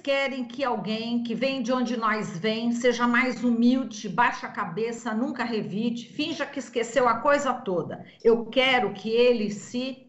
querem que alguém que vem de onde nós vem seja mais humilde, baixe a cabeça, nunca revide, finja que esqueceu a coisa toda. Eu quero que ele se...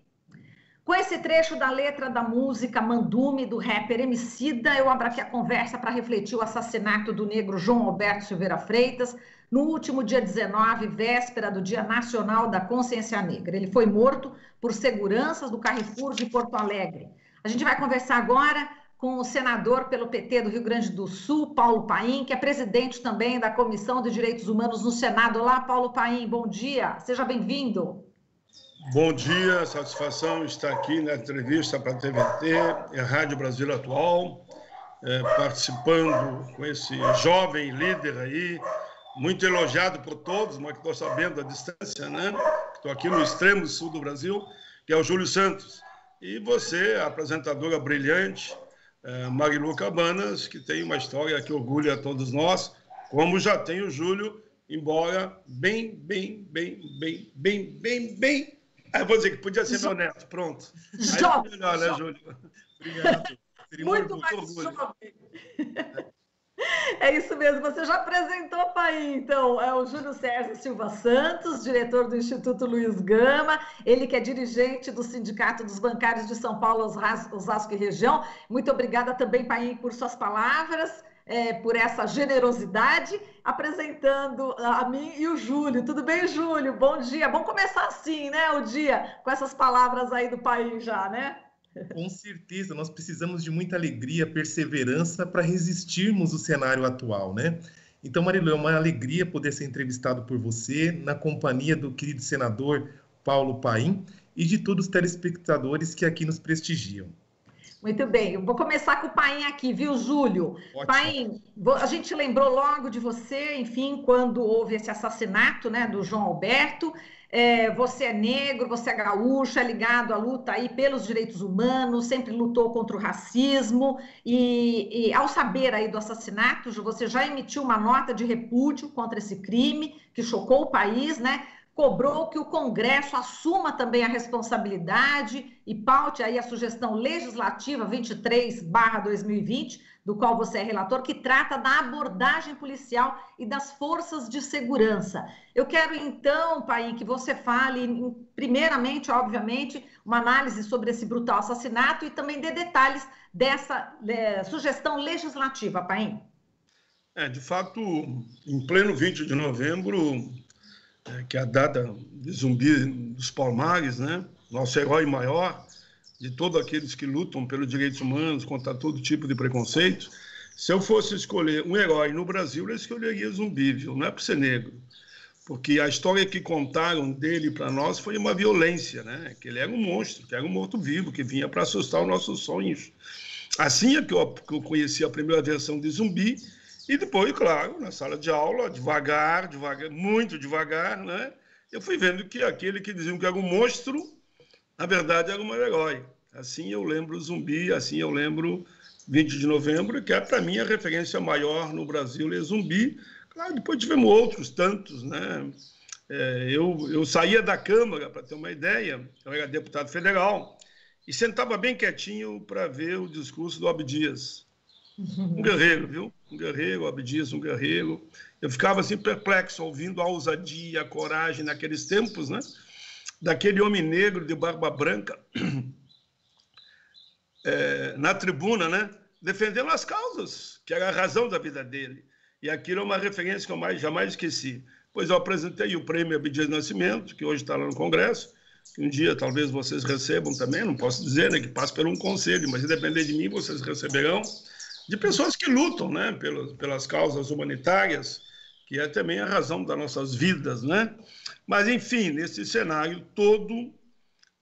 Com esse trecho da letra da música Mandume, do rapper Emicida, eu abro aqui a conversa para refletir o assassinato do negro João Alberto Silveira Freitas, no último dia 19, véspera do Dia Nacional da Consciência Negra. Ele foi morto por seguranças do Carrefour de Porto Alegre. A gente vai conversar agora com o senador pelo PT do Rio Grande do Sul, Paulo Paim, que é presidente também da Comissão de Direitos Humanos no Senado. Olá, Paulo Paim, bom dia, seja bem-vindo. Bom dia, satisfação estar aqui na entrevista para a TVT e a Rádio Brasil Atual, participando com esse jovem líder aí, muito elogiado por todos, mas que estou sabendo da distância, né? Estou aqui no extremo sul do Brasil, que é o Júlio Santos. E você, apresentadora brilhante, Marilu Cabanas, que tem uma história que orgulha a todos nós, como já tem o Júlio, embora bem... vou dizer que podia ser meu neto, pronto. Aí é melhor, né, Júlio? Obrigado. Muito mais jovem. É isso mesmo, você já apresentou, Paim, então, é o Júlio César Silva Santos, diretor do Instituto Luiz Gama, ele que é dirigente do Sindicato dos Bancários de São Paulo, Osasco e região. Muito obrigada também, Paim, por suas palavras, por essa generosidade, apresentando a mim e o Júlio. Tudo bem, Júlio? Bom dia. Vamos começar assim, né, o dia, com essas palavras aí do Paim já, né? Com certeza, nós precisamos de muita alegria, perseverança para resistirmos o cenário atual, né? Então, Marilu, é uma alegria poder ser entrevistado por você, na companhia do querido senador Paulo Paim e de todos os telespectadores que aqui nos prestigiam. Muito bem, eu vou começar com o Paim aqui, viu, Júlio? Ótimo. Paim, a gente lembrou logo de você, enfim, quando houve esse assassinato, né, do João Alberto. Você é negro, você é gaúcho, é ligado à luta aí pelos direitos humanos, sempre lutou contra o racismo e ao saber aí do assassinato, você já emitiu uma nota de repúdio contra esse crime que chocou o país, né? Cobrou que o Congresso assuma também a responsabilidade e paute aí a sugestão legislativa 23/2020, do qual você é relator, que trata da abordagem policial e das forças de segurança. Eu quero então, Paim, que você fale, primeiramente, obviamente, uma análise sobre esse brutal assassinato e também dê detalhes dessa sugestão legislativa, Paim. De fato, em pleno 20 de novembro... que é a data de Zumbi dos Palmares, né? Nosso herói maior, de todos aqueles que lutam pelos direitos humanos, contra todo tipo de preconceito. Se eu fosse escolher um herói no Brasil, eu escolheria Zumbi, viu? Não é por ser negro, porque a história que contaram dele para nós foi uma violência, né? Que ele era um monstro, que era um morto-vivo, que vinha para assustar os nossos sonhos. Assim é que eu conheci a primeira versão de Zumbi. E depois, claro, na sala de aula, devagar, muito devagar, né? Eu fui vendo que aquele que diziam que era um monstro, na verdade era um herói. Assim eu lembro Zumbi, assim eu lembro 20 de novembro, que é, para mim, a referência maior no Brasil, é Zumbi. Claro, depois tivemos outros tantos, né? Eu saía da Câmara, para ter uma ideia, eu era deputado federal, e sentava bem quietinho para ver o discurso do Abdias. Um guerreiro, viu? Um guerreiro, Abdias, um guerreiro. Eu ficava assim perplexo, ouvindo a ousadia, a coragem naqueles tempos, né? Daquele homem negro de barba branca na tribuna, né? Defendendo as causas, que era a razão da vida dele. E aquilo é uma referência que eu jamais esqueci. Pois eu apresentei o prêmio Abdias Nascimento, que hoje está lá no Congresso, que um dia talvez vocês recebam também, não posso dizer, né? Que passa por um conselho, mas independente de mim, vocês receberão. De pessoas que lutam, né, pelas causas humanitárias, que é também a razão das nossas vidas, né? Mas, enfim, nesse cenário todo,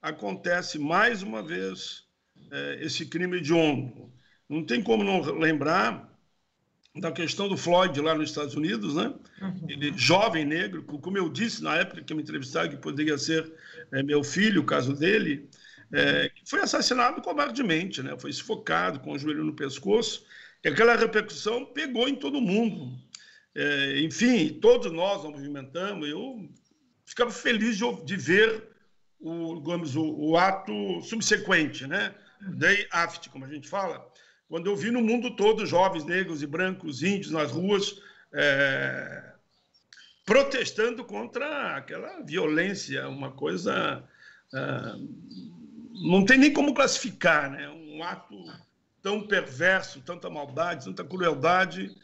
acontece mais uma vez esse crime hediondo. Não tem como não lembrar da questão do Floyd lá nos Estados Unidos, né? Ele, jovem negro, como eu disse na época que me entrevistaram, que poderia ser meu filho, o caso dele, que foi assassinado covardemente, né? Foi sufocado com o joelho no pescoço, e aquela repercussão pegou em todo mundo. Enfim, todos nós nos movimentamos, eu ficava feliz de ver o ato subsequente, né? Day after, como a gente fala, quando eu vi no mundo todo jovens negros e brancos, índios nas ruas, protestando contra aquela violência, uma coisa... não tem nem como classificar, né? Um ato tão perverso, tanta maldade, tanta crueldade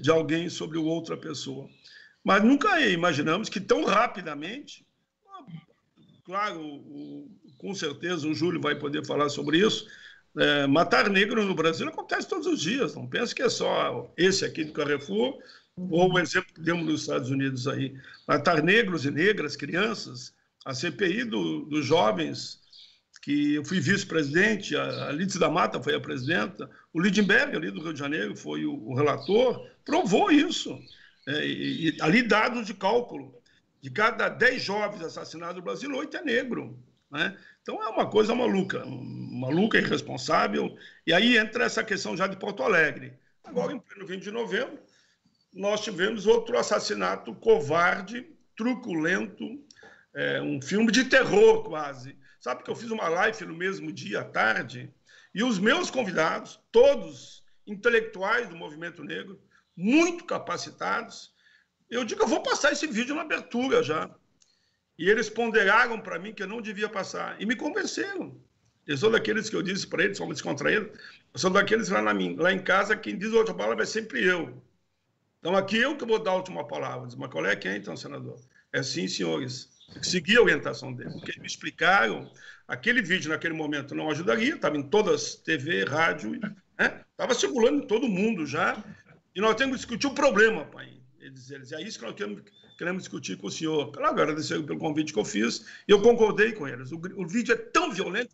de alguém sobre outra pessoa. Mas nunca imaginamos que tão rapidamente, claro, com certeza o Júlio vai poder falar sobre isso, matar negro no Brasil acontece todos os dias, não pense que é só esse aqui do Carrefour, ou o exemplo que demos nos Estados Unidos aí. Matar negros e negras, crianças, a CPI dos jovens, que eu fui vice-presidente, a Lídice da Mata foi a presidenta, o Lindenberg, ali do Rio de Janeiro, foi o relator, provou isso. E ali dados de cálculo. De cada 10 jovens assassinados no Brasil, 8 é negro. Né? Então é uma coisa maluca, irresponsável. E aí entra essa questão já de Porto Alegre. Agora, em pleno 20 de novembro, nós tivemos outro assassinato covarde, truculento, um filme de terror quase. Sabe que eu fiz uma live no mesmo dia à tarde e os meus convidados, todos intelectuais do movimento negro, muito capacitados, eu digo, eu vou passar esse vídeo na abertura já. E eles ponderaram para mim que eu não devia passar. E me convenceram. Eu sou daqueles que eu disse para eles, somos descontraídos, eu sou daqueles lá em casa, quem diz a última palavra é sempre eu. Então aqui eu que vou dar a última palavra. Diz, mas qual é quem, então, senador? É sim, senhores. Tem que seguir a orientação deles. Porque eles me explicaram, aquele vídeo naquele momento não ajudaria, estava em todas TV, rádio, estava circulando em todo mundo já. E nós temos que discutir o problema, pai. Eles, é isso que nós queremos discutir com o senhor. Claro, agradecer pelo convite que eu fiz, e eu concordei com eles. O vídeo é tão violento,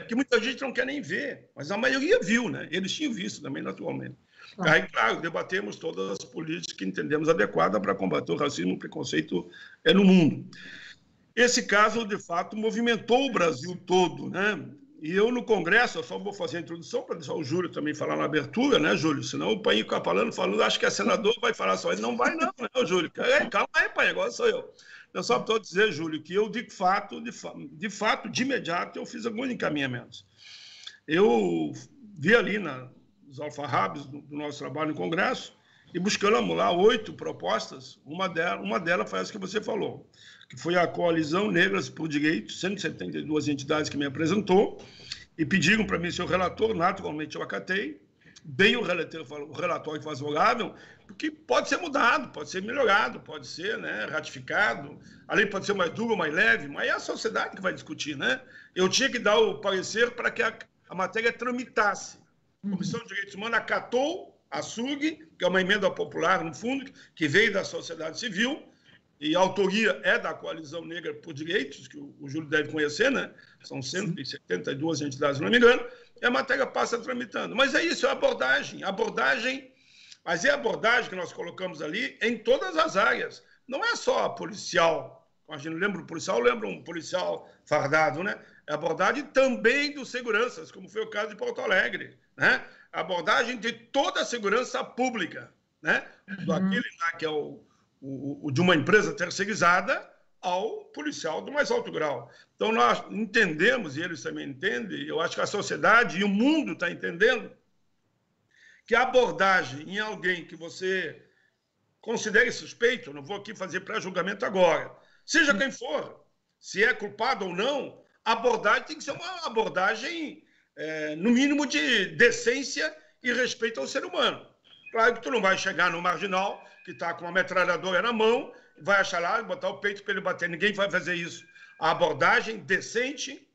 que muita gente não quer nem ver, mas a maioria viu, né? Eles tinham visto também, naturalmente. Aí, claro, debatemos todas as políticas que entendemos adequadas para combater o racismo e o preconceito no mundo. Esse caso, de fato, movimentou o Brasil todo, né? E eu, no Congresso, eu só vou fazer a introdução para deixar o Júlio também falar na abertura, né, Júlio? Senão o pai fica falando, acho que é senador, vai falar só. Ele não vai não, né, Júlio? Calma aí, pai, agora sou eu. Eu só estou a dizer, Júlio, que eu, de fato, de imediato, eu fiz alguns encaminhamentos. Eu vi ali nos alfarrábios do nosso trabalho no Congresso e buscamos lá 8 propostas, uma delas foi essa que você falou, que foi a Coalizão Negras por Direitos, 172 entidades que me apresentou, e pediram para mim ser o relator, naturalmente eu acatei, bem o relatório favorável, porque pode ser mudado, pode ser melhorado, pode ser, né, ratificado, a lei pode ser mais dura ou mais leve, mas é a sociedade que vai discutir, né? Eu tinha que dar o parecer para que a matéria tramitasse. A Comissão de Direitos Humanos acatou a SUG, que é uma emenda popular, no fundo, que veio da sociedade civil, e a autoria é da Coalizão Negra por Direitos, que o Júlio deve conhecer, né? São 172 entidades, se não me engano, e a matéria passa tramitando. Mas é isso, é abordagem, mas é a abordagem que nós colocamos ali em todas as áreas. Não é só policial, a gente lembra o policial, lembra um policial fardado, né? É a abordagem também dos seguranças, como foi o caso de Porto Alegre, né? A abordagem de toda a segurança pública, né? Daquele lá que é o de uma empresa terceirizada ao policial do mais alto grau. Então, nós entendemos, e eles também entendem, eu acho que a sociedade e o mundo estão entendendo, que a abordagem em alguém que você considere suspeito, não vou aqui fazer pré-julgamento agora, seja quem for, se é culpado ou não, a abordagem tem que ser uma abordagem, no mínimo, de decência e respeito ao ser humano. Claro que tu não vai chegar no marginal que está com uma metralhadora na mão, vai achar lá e botar o peito para ele bater. Ninguém vai fazer isso. A abordagem decente,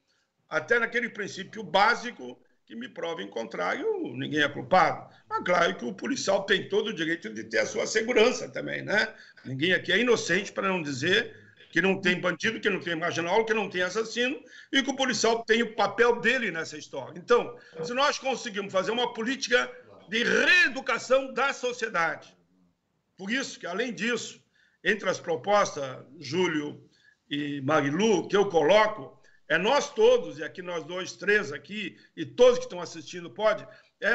até naquele princípio básico, que me prova em contrário, ninguém é culpado. Mas claro que o policial tem todo o direito de ter a sua segurança também, né? Ninguém aqui é inocente para não dizer que não tem bandido, que não tem marginal, que não tem assassino, e que o policial tem o papel dele nessa história. Então, se nós conseguimos fazer uma política de reeducação da sociedade, por isso que, além disso, entre as propostas, Júlio e Marilu, que eu coloco, nós todos, e aqui nós 2, 3 aqui, e todos que estão assistindo pode,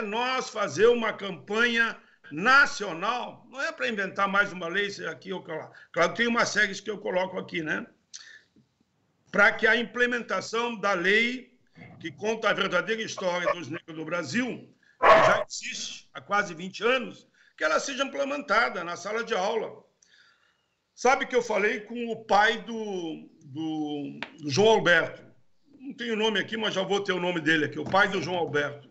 nós fazer uma campanha nacional, não é para inventar mais uma lei, seja aqui ou lá. Claro que tem uma série que eu coloco aqui, né? Para que a implementação da lei que conta a verdadeira história dos negros do Brasil, que já existe há quase 20 anos, que ela seja implementada na sala de aula. Sabe que eu falei com o pai do João Alberto. Não tenho o nome aqui, mas já vou ter o nome dele aqui, o pai do João Alberto.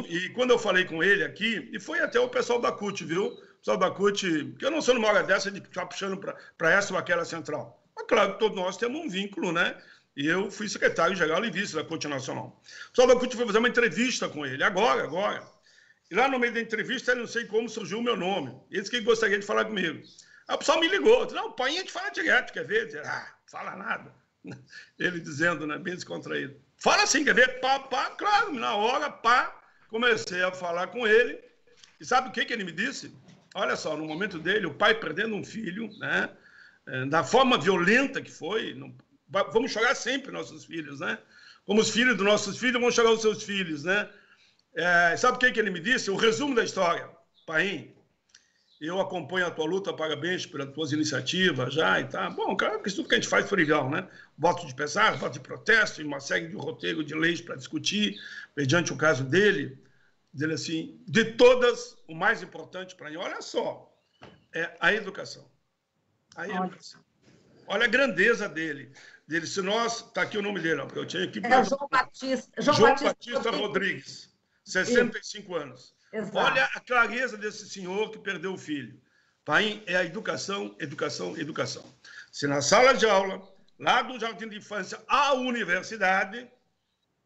E quando eu falei com ele aqui, e foi até o pessoal da CUT, viu? O pessoal da CUT, que eu não sou numa hora dessa de ficar puxando para essa ou aquela central. Mas claro que todos nós temos um vínculo, né? E eu fui secretário-geral e vice da CUT Nacional. O pessoal da CUT foi fazer uma entrevista com ele, agora. E lá no meio da entrevista, eu não sei como surgiu o meu nome. Ele disse que gostaria de falar comigo. Aí o pessoal me ligou. Disse, não, o pai a gente fala direto, quer ver? Disse, fala nada. Ele dizendo, né, bem descontraído. Fala assim, quer ver? Pá, claro, na hora, comecei a falar com ele. E sabe o que ele me disse? Olha só, no momento dele, o pai perdendo um filho, né? Da forma violenta que foi, vamos chorar sempre nossos filhos, né? Como os filhos dos nossos filhos vão chorar os seus filhos, né? Sabe o que ele me disse? O resumo da história. Paim, eu acompanho a tua luta, parabéns pelas tuas iniciativas já e tá. Bom, claro que isso tudo que a gente faz foi legal, né? Voto de pesar, voto de protesto, e uma série de roteiro de leis para discutir, mediante o caso dele. Dizer assim, de todas, o mais importante para mim, olha só, é a educação. Olha a grandeza dele. Se nós, está aqui o nome dele, porque eu tinha aqui. João Batista Rodrigues, 65 anos. Exato. Olha a clareza desse senhor que perdeu o filho. Pai, é a educação. Se na sala de aula, lá do jardim de infância à universidade,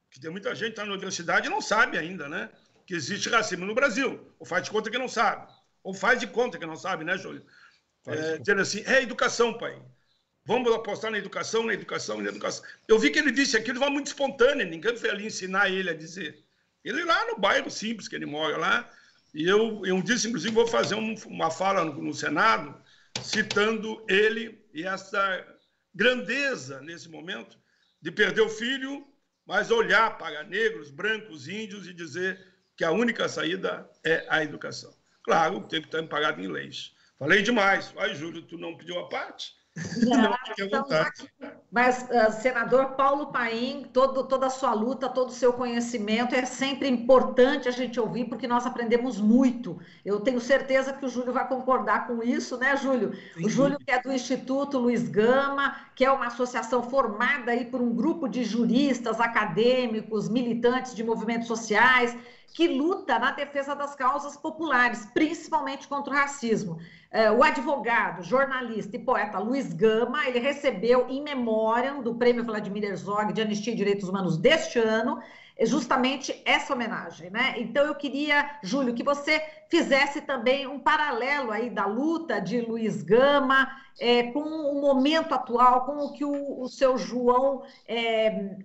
que tem muita gente que está na universidade e não sabe ainda, né? Que existe racismo no Brasil. Ou faz de conta que não sabe. Ou faz de conta que não sabe, né, Júlio? Dizendo assim, educação, pai. Vamos apostar na educação. Eu vi que ele disse aquilo de forma muito espontânea, ninguém foi ali ensinar ele a dizer. Ele lá no bairro simples que ele mora lá, e eu disse, inclusive, vou fazer uma fala no Senado, citando ele e essa grandeza, nesse momento, de perder o filho, mas olhar para negros, brancos, índios e dizer que a única saída é a educação. Claro, tem que estar empregado em leis. Falei demais. Ai, Júlio, tu não pediu a parte? Não, fique à vontade. Mas, senador Paulo Paim, toda a sua luta, todo o seu conhecimento é sempre importante a gente ouvir, porque nós aprendemos muito. Eu tenho certeza que o Júlio vai concordar com isso, né, Júlio? Sim. O Júlio, que é do Instituto Luiz Gama, que é uma associação formada aí por um grupo de juristas, acadêmicos, militantes de movimentos sociais, que luta na defesa das causas populares, principalmente contra o racismo. O advogado, jornalista e poeta Luiz Gama, ele recebeu em memória do Prêmio Vladimir Herzog de Anistia e Direitos Humanos deste ano, justamente essa homenagem, né? Então eu queria, Júlio, que você fizesse também um paralelo aí da luta de Luiz Gama com o momento atual, com o que o seu João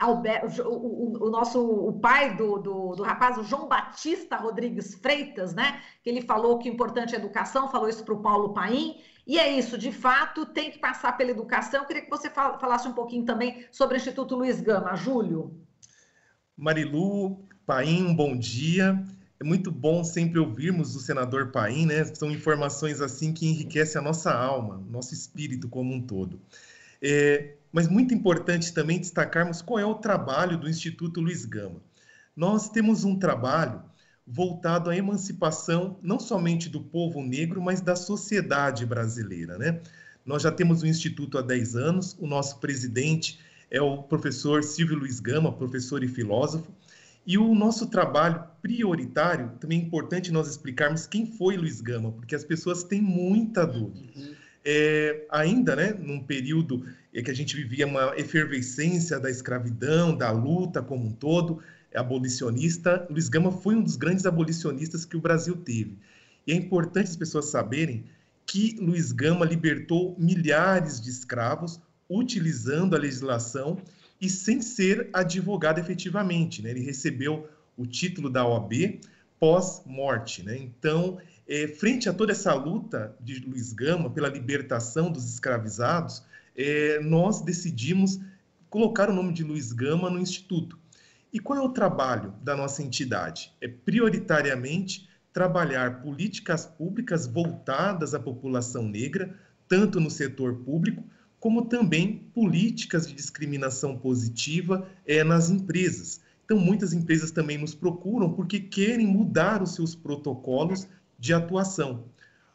Alberto, o pai do rapaz, o João Batista Rodrigues Freitas, né? Que ele falou que o importante é a educação, falou isso para o Paulo Paim. E é isso, de fato, tem que passar pela educação. Eu queria que você falasse um pouquinho também sobre o Instituto Luiz Gama. Júlio. Marilu, Paim, um bom dia. É muito bom sempre ouvirmos o senador Paim, né? São informações assim que enriquecem a nossa alma, nosso espírito como um todo. Mas muito importante também destacarmos qual é o trabalho do Instituto Luiz Gama. Nós temos um trabalho voltado à emancipação não somente do povo negro, mas da sociedade brasileira, né? Nós já temos o Instituto há 10 anos, o nosso presidente é o professor Silvio Luiz Gama, professor e filósofo, e o nosso trabalho prioritário, também é importante nós explicarmos quem foi Luiz Gama, porque as pessoas têm muita dúvida. Ainda, né, num período que a gente vivia uma efervescência da escravidão, da luta como um todo, abolicionista, Luiz Gama foi um dos grandes abolicionistas que o Brasil teve. E é importante as pessoas saberem que Luiz Gama libertou milhares de escravos utilizando a legislação e sem ser advogado efetivamente, né? Ele recebeu o título da OAB pós-morte, né? Então, frente a toda essa luta de Luiz Gama pela libertação dos escravizados, nós decidimos colocar o nome de Luiz Gama no Instituto. E qual é o trabalho da nossa entidade? É prioritariamente trabalhar políticas públicas voltadas à população negra, tanto no setor público como também políticas de discriminação positiva nas empresas. Então, muitas empresas também nos procuram porque querem mudar os seus protocolos de atuação.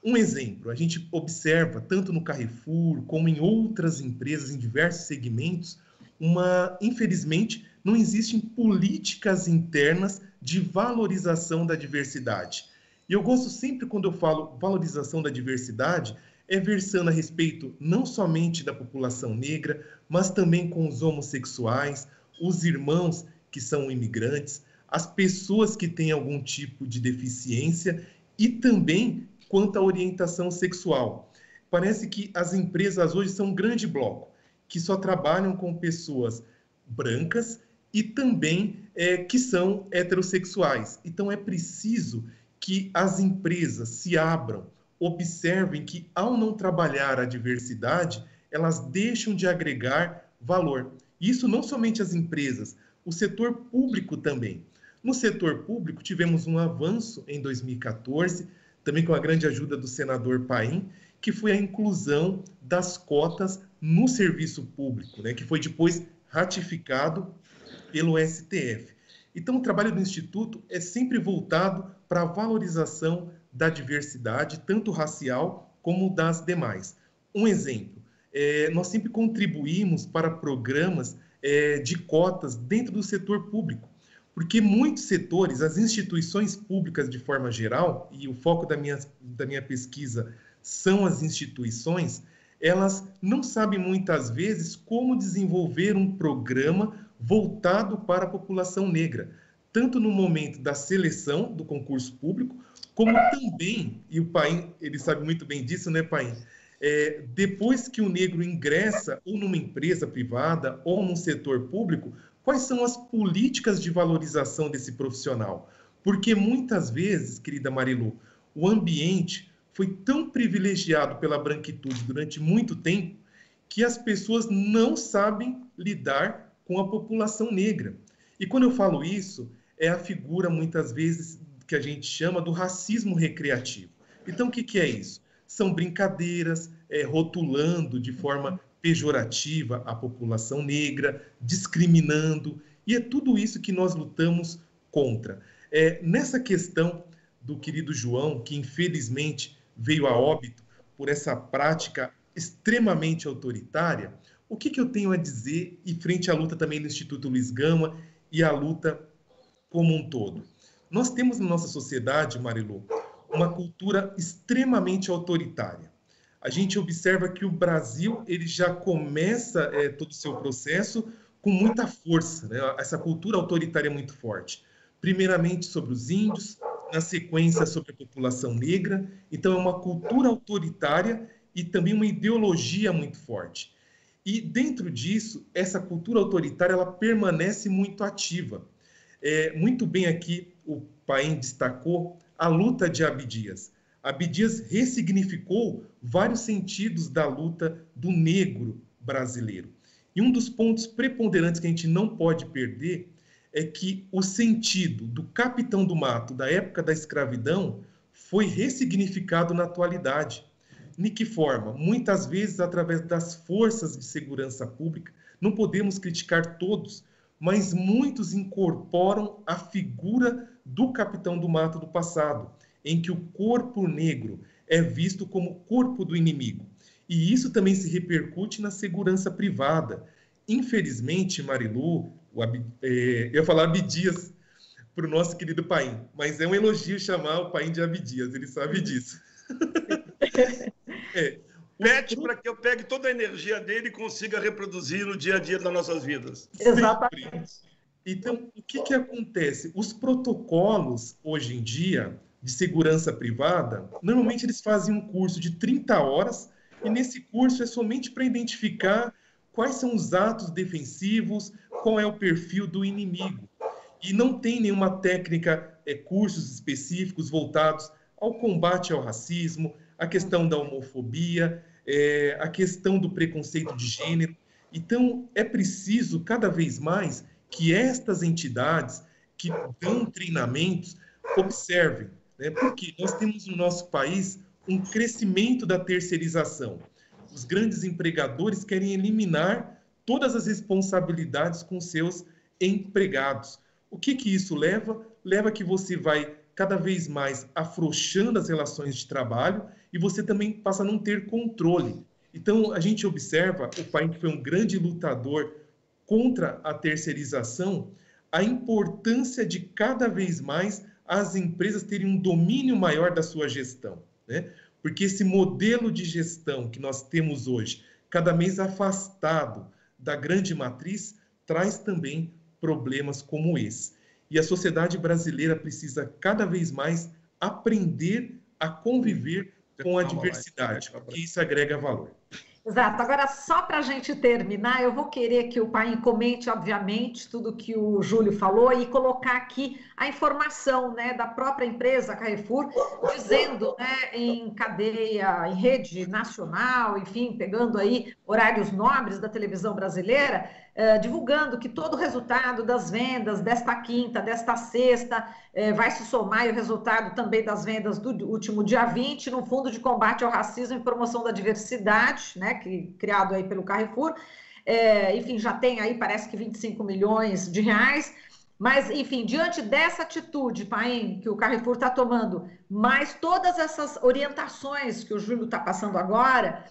Um exemplo, a gente observa, tanto no Carrefour, como em outras empresas, em diversos segmentos, infelizmente, não existem políticas internas de valorização da diversidade. E eu gosto sempre, quando eu falo valorização da diversidade, versando a respeito não somente da população negra, mas também com os homossexuais, os irmãos que são imigrantes, as pessoas que têm algum tipo de deficiência e também quanto à orientação sexual. Parece que as empresas hoje são um grande bloco, que só trabalham com pessoas brancas e também que são heterossexuais. Então, é preciso que as empresas se abram, observem que, ao não trabalhar a diversidade, elas deixam de agregar valor. Isso não somente as empresas, o setor público também. No setor público, tivemos um avanço em 2014, também com a grande ajuda do senador Paim, que foi a inclusão das cotas no serviço público, né, que foi depois ratificado pelo STF. Então, o trabalho do Instituto é sempre voltado para a valorização da diversidade, tanto racial como das demais. Um exemplo, nós sempre contribuímos para programas de cotas dentro do setor público, porque muitos setores, as instituições públicas de forma geral, e o foco da minha pesquisa são as instituições, elas não sabem muitas vezes como desenvolver um programa voltado para a população negra, tanto no momento da seleção do concurso público, como também, e o Paim, ele sabe muito bem disso, né, Paim? Depois que o negro ingressa ou numa empresa privada ou num setor público, quais são as políticas de valorização desse profissional? Porque muitas vezes, querida Marilu, o ambiente foi tão privilegiado pela branquitude durante muito tempo que as pessoas não sabem lidar com a população negra. E quando eu falo isso, é a figura, muitas vezes, que a gente chama do racismo recreativo. Então, o que é isso? São brincadeiras, rotulando de forma pejorativa a população negra, discriminando, e é tudo isso que nós lutamos contra. Nessa questão do querido João, que infelizmente veio a óbito por essa prática extremamente autoritária, o que eu tenho a dizer, e frente à luta também do Instituto Luiz Gama e à luta como um todo? Nós temos na nossa sociedade, Marilu, uma cultura extremamente autoritária. A gente observa que o Brasil ele já começa todo o seu processo com muita força, né? Essa cultura autoritária é muito forte. Primeiramente sobre os índios, na sequência sobre a população negra. Então é uma cultura autoritária e também uma ideologia muito forte. E dentro disso, essa cultura autoritária ela permanece muito ativa. Muito bem aqui o Paim destacou a luta de Abdias. Abdias ressignificou vários sentidos da luta do negro brasileiro. E um dos pontos preponderantes que a gente não pode perder é que o sentido do capitão do mato da época da escravidão foi ressignificado na atualidade. De que forma? Muitas vezes através das forças de segurança pública. Não podemos criticar todos, mas muitos incorporam a figura do capitão do mato do passado, em que o corpo negro é visto como corpo do inimigo. E isso também se repercute na segurança privada. Infelizmente, Marilu, eu ia falar Abdias para o nosso querido Paim, mas é um elogio chamar o Paim de Abdias, ele sabe disso. Pede para que eu pegue toda a energia dele e consiga reproduzir no dia a dia das nossas vidas. Exatamente. Então, o que acontece? Os protocolos, hoje em dia, de segurança privada, normalmente eles fazem um curso de 30 horas, e nesse curso é somente para identificar quais são os atos defensivos, qual é o perfil do inimigo. E não tem nenhuma técnica, cursos específicos voltados ao combate ao racismo, a questão da homofobia, a questão do preconceito de gênero. Então, é preciso, cada vez mais, que estas entidades que dão treinamentos observem, né? Porque nós temos no nosso país um crescimento da terceirização. os grandes empregadores querem eliminar todas as responsabilidades com seus empregados. O que isso leva? Leva que você vai cada vez mais afrouxando as relações de trabalho e você também passa a não ter controle. Então, a gente observa, o Paim, que foi um grande lutador contra a terceirização, a importância de cada vez mais as empresas terem um domínio maior da sua gestão, né? Porque esse modelo de gestão que nós temos hoje, cada mês afastado da grande matriz, traz também problemas como esse. E a sociedade brasileira precisa cada vez mais aprender a conviver com a diversidade, porque isso agrega valor. Exato. Agora, só para a gente terminar, eu vou querer que o Paim comente, obviamente, tudo que o Júlio falou e colocar aqui a informação, né, da própria empresa Carrefour, dizendo, né, em cadeia, em rede nacional, enfim, pegando aí horários nobres da televisão brasileira, divulgando que todo o resultado das vendas desta quinta, desta sexta, vai se somar o resultado também das vendas do último dia 20 no Fundo de Combate ao Racismo e Promoção da Diversidade, né, criado aí pelo Carrefour. Enfim, já tem aí, parece que 25 milhões de reais. Mas, enfim, diante dessa atitude, Paim, que o Carrefour está tomando, mais todas essas orientações que o Júlio está passando agora,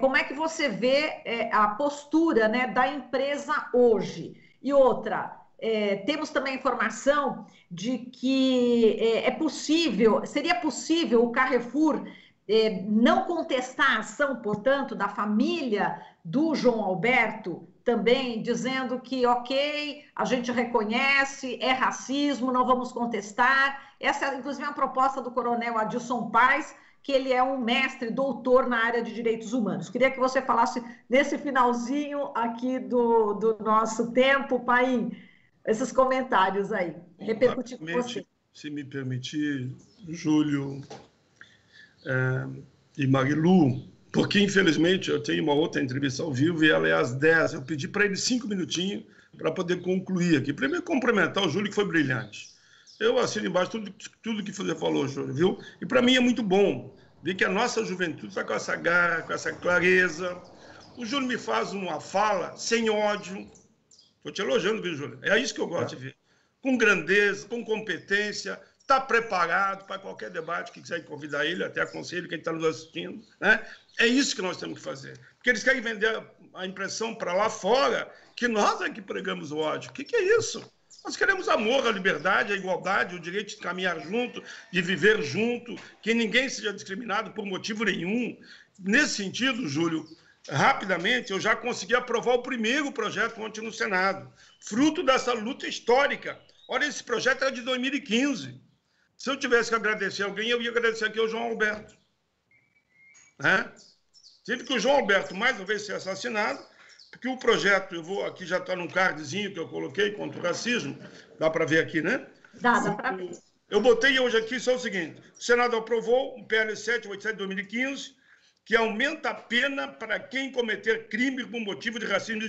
como é que você vê a postura, né, da empresa hoje? E outra, temos também informação de que seria possível o Carrefour não contestar a ação, portanto, da família do João Alberto, também dizendo que, ok, a gente reconhece, é racismo, não vamos contestar. Essa, inclusive, é uma proposta do coronel Adilson Paes, que ele é um mestre, doutor na área de direitos humanos. Queria que você falasse nesse finalzinho aqui do nosso tempo, Paim, esses comentários aí, repercutir com você. Se me permitir, Júlio e Marilu, porque, infelizmente, eu tenho uma outra entrevista ao vivo e ela é às 10. Eu pedi para ele 5 minutinhos para poder concluir aqui. Primeiro, cumprimentar o Júlio, que foi brilhante. Eu assino embaixo tudo que você falou, Júlio, viu? E para mim é muito bom ver que a nossa juventude está com essa garra, com essa clareza. O Júlio me faz uma fala sem ódio. Estou te elogiando, viu, Júlio? É isso que eu gosto de ver. Com grandeza, com competência, está preparado para qualquer debate que quiser convidar ele, até aconselho quem está nos assistindo, né? É isso que nós temos que fazer. Porque eles querem vender a impressão para lá fora que nós é que pregamos o ódio. O que é isso? Nós queremos amor, a liberdade, a igualdade, o direito de caminhar junto, de viver junto, que ninguém seja discriminado por motivo nenhum. Nesse sentido, Júlio, rapidamente, eu já consegui aprovar o primeiro projeto ontem no Senado, fruto dessa luta histórica. Olha, esse projeto era de 2015. Se eu tivesse que agradecer alguém, eu ia agradecer aqui ao João Alberto. Tive que o João Alberto, mais uma vez, ser assassinado, porque o projeto, aqui já está num cardzinho que eu coloquei contra o racismo, dá para ver aqui, né? Dá para ver. Eu botei hoje aqui só o seguinte: o Senado aprovou o PL 787 de 2015, que aumenta a pena para quem cometer crime por motivo de racismo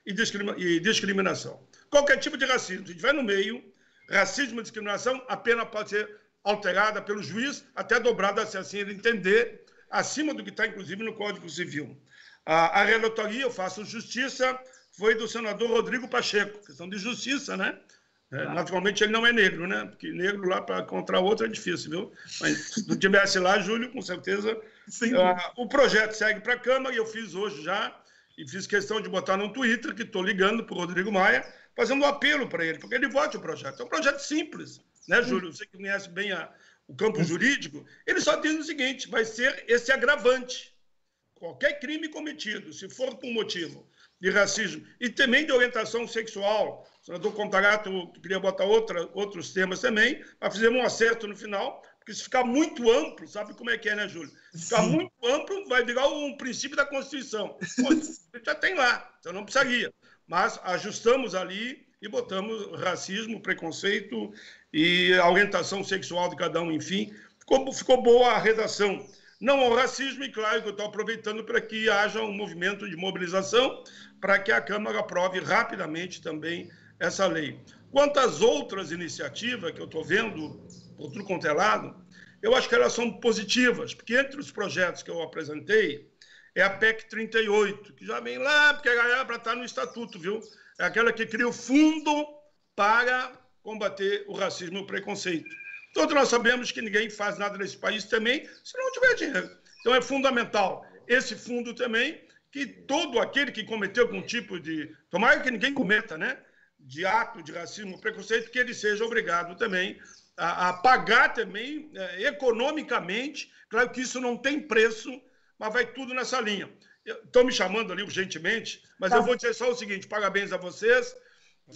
e discriminação. Qualquer tipo de racismo, se estiver no meio, racismo e discriminação, a pena pode ser alterada pelo juiz, até dobrada, se assim ele entender, acima do que está, inclusive, no Código Civil. A relatoria, eu faço justiça, foi do senador Rodrigo Pacheco, questão de justiça, né? Naturalmente, ele não é negro, né? Porque negro lá para encontrar outro é difícil, viu? Mas se não tivesse lá, Júlio, com certeza. O projeto segue para a Câmara e eu fiz hoje já, e fiz questão de botar no Twitter, que estou ligando para o Rodrigo Maia, fazendo um apelo para ele, porque ele vote o projeto. É um projeto simples, né, Júlio? Você que conhece bem o campo jurídico, ele só diz o seguinte: vai ser esse agravante. Qualquer crime cometido, se for por motivo de racismo e também de orientação sexual, o senador Contarato queria botar outros temas também, mas fizemos um acerto no final, porque se ficar muito amplo, sabe como é que é, né, Júlio? Se ficar muito amplo, vai virar um princípio da Constituição. Já tem lá, então não precisaria. Mas ajustamos ali e botamos racismo, preconceito e a orientação sexual de cada um, enfim. Ficou boa a redação. Não ao racismo, e claro que eu estou aproveitando para que haja um movimento de mobilização para que a Câmara aprove rapidamente também essa lei. Quanto às outras iniciativas que eu estou vendo, por tudo quanto é lado, eu acho que elas são positivas, porque entre os projetos que eu apresentei, é a PEC 38, que já vem lá, porque era para estar no Estatuto, viu? É aquela que cria o fundo para combater o racismo e o preconceito. Todos nós sabemos que ninguém faz nada nesse país também se não tiver dinheiro. Então é fundamental esse fundo também, que todo aquele que cometeu algum tipo de... Tomara que ninguém cometa, né? De ato de racismo e preconceito, que ele seja obrigado também a pagar também economicamente. Claro que isso não tem preço, mas vai tudo nessa linha. Estão me chamando ali urgentemente, mas eu vou dizer só o seguinte, parabéns a vocês,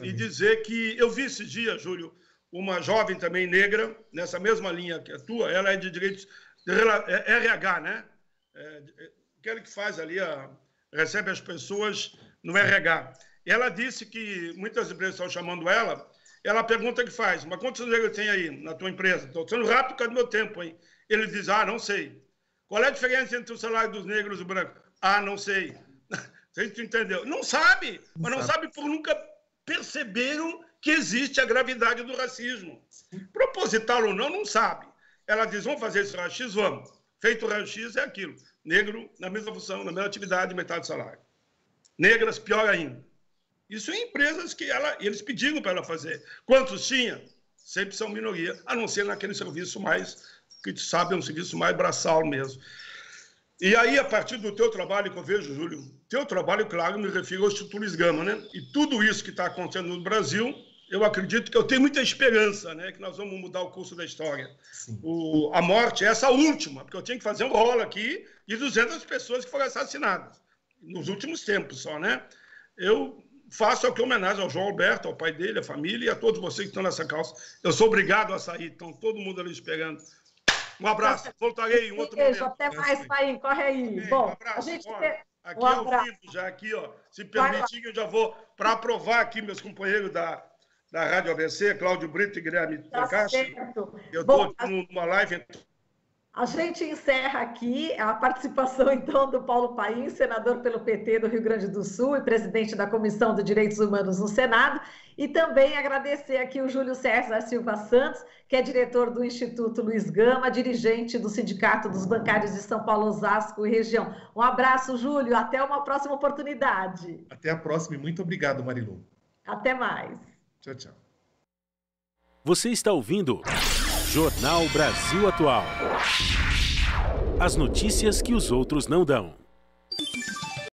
e dizer que eu vi esses dias, Júlio, uma jovem também negra, nessa mesma linha que a tua, ela é de direitos, RH, né? Aquele que faz ali, recebe as pessoas no RH. E ela disse que muitas empresas estão chamando ela pergunta que faz, mas quantos negros tem aí na tua empresa? Estou sendo rápido por causa do meu tempo, hein? Ele diz, não sei. Qual é a diferença entre o salário dos negros e do branco? Não sei. Você entendeu? Não sabe, mas não sabe por nunca perceberam que existe a gravidade do racismo. Proposital ou não, não sabe. Ela diz, vamos fazer esse raio-x? Vamos. Feito o raio-x é aquilo. Negro, na mesma função, na mesma atividade, metade do salário. Negras, pior ainda. Isso em empresas que eles pediram para ela fazer. Quantos tinha? Sempre são minoria, a não ser naquele serviço mais, que tu sabe, é um serviço mais braçal mesmo. E aí, a partir do teu trabalho, que eu vejo, Júlio, teu trabalho, claro, me refiro ao Instituto Luiz Gama, né? E tudo isso que está acontecendo no Brasil, eu acredito que eu tenho muita esperança, né? Que nós vamos mudar o curso da história. A morte, essa última, porque eu tinha que fazer um rolo aqui de 200 pessoas que foram assassinadas, nos últimos tempos só, né? Eu faço aqui homenagem ao João Alberto, ao pai dele, à família e a todos vocês que estão nessa causa. Eu sou obrigado a sair, estão todo mundo ali esperando. Um abraço, voltarei em outro momento. Até mais, Paim, corre aí. Bom, Um abraço, a gente aqui ao vivo, já aqui, ó. Se permitir, eu já vou para aprovar aqui meus companheiros da Rádio ABC, Cláudio Brito e Guilherme Caixa. Eu estou numa live. A gente encerra aqui a participação, então, do Paulo Paim, senador pelo PT do Rio Grande do Sul e presidente da Comissão de Direitos Humanos no Senado, e também agradecer aqui o Júlio César Silva Santos, que é diretor do Instituto Luiz Gama, dirigente do Sindicato dos Bancários de São Paulo, Osasco e região. Um abraço, Júlio, até uma próxima oportunidade. Até a próxima e muito obrigado, Marilu. Até mais. Tchau, tchau. Você está ouvindo Jornal Brasil Atual. As notícias que os outros não dão.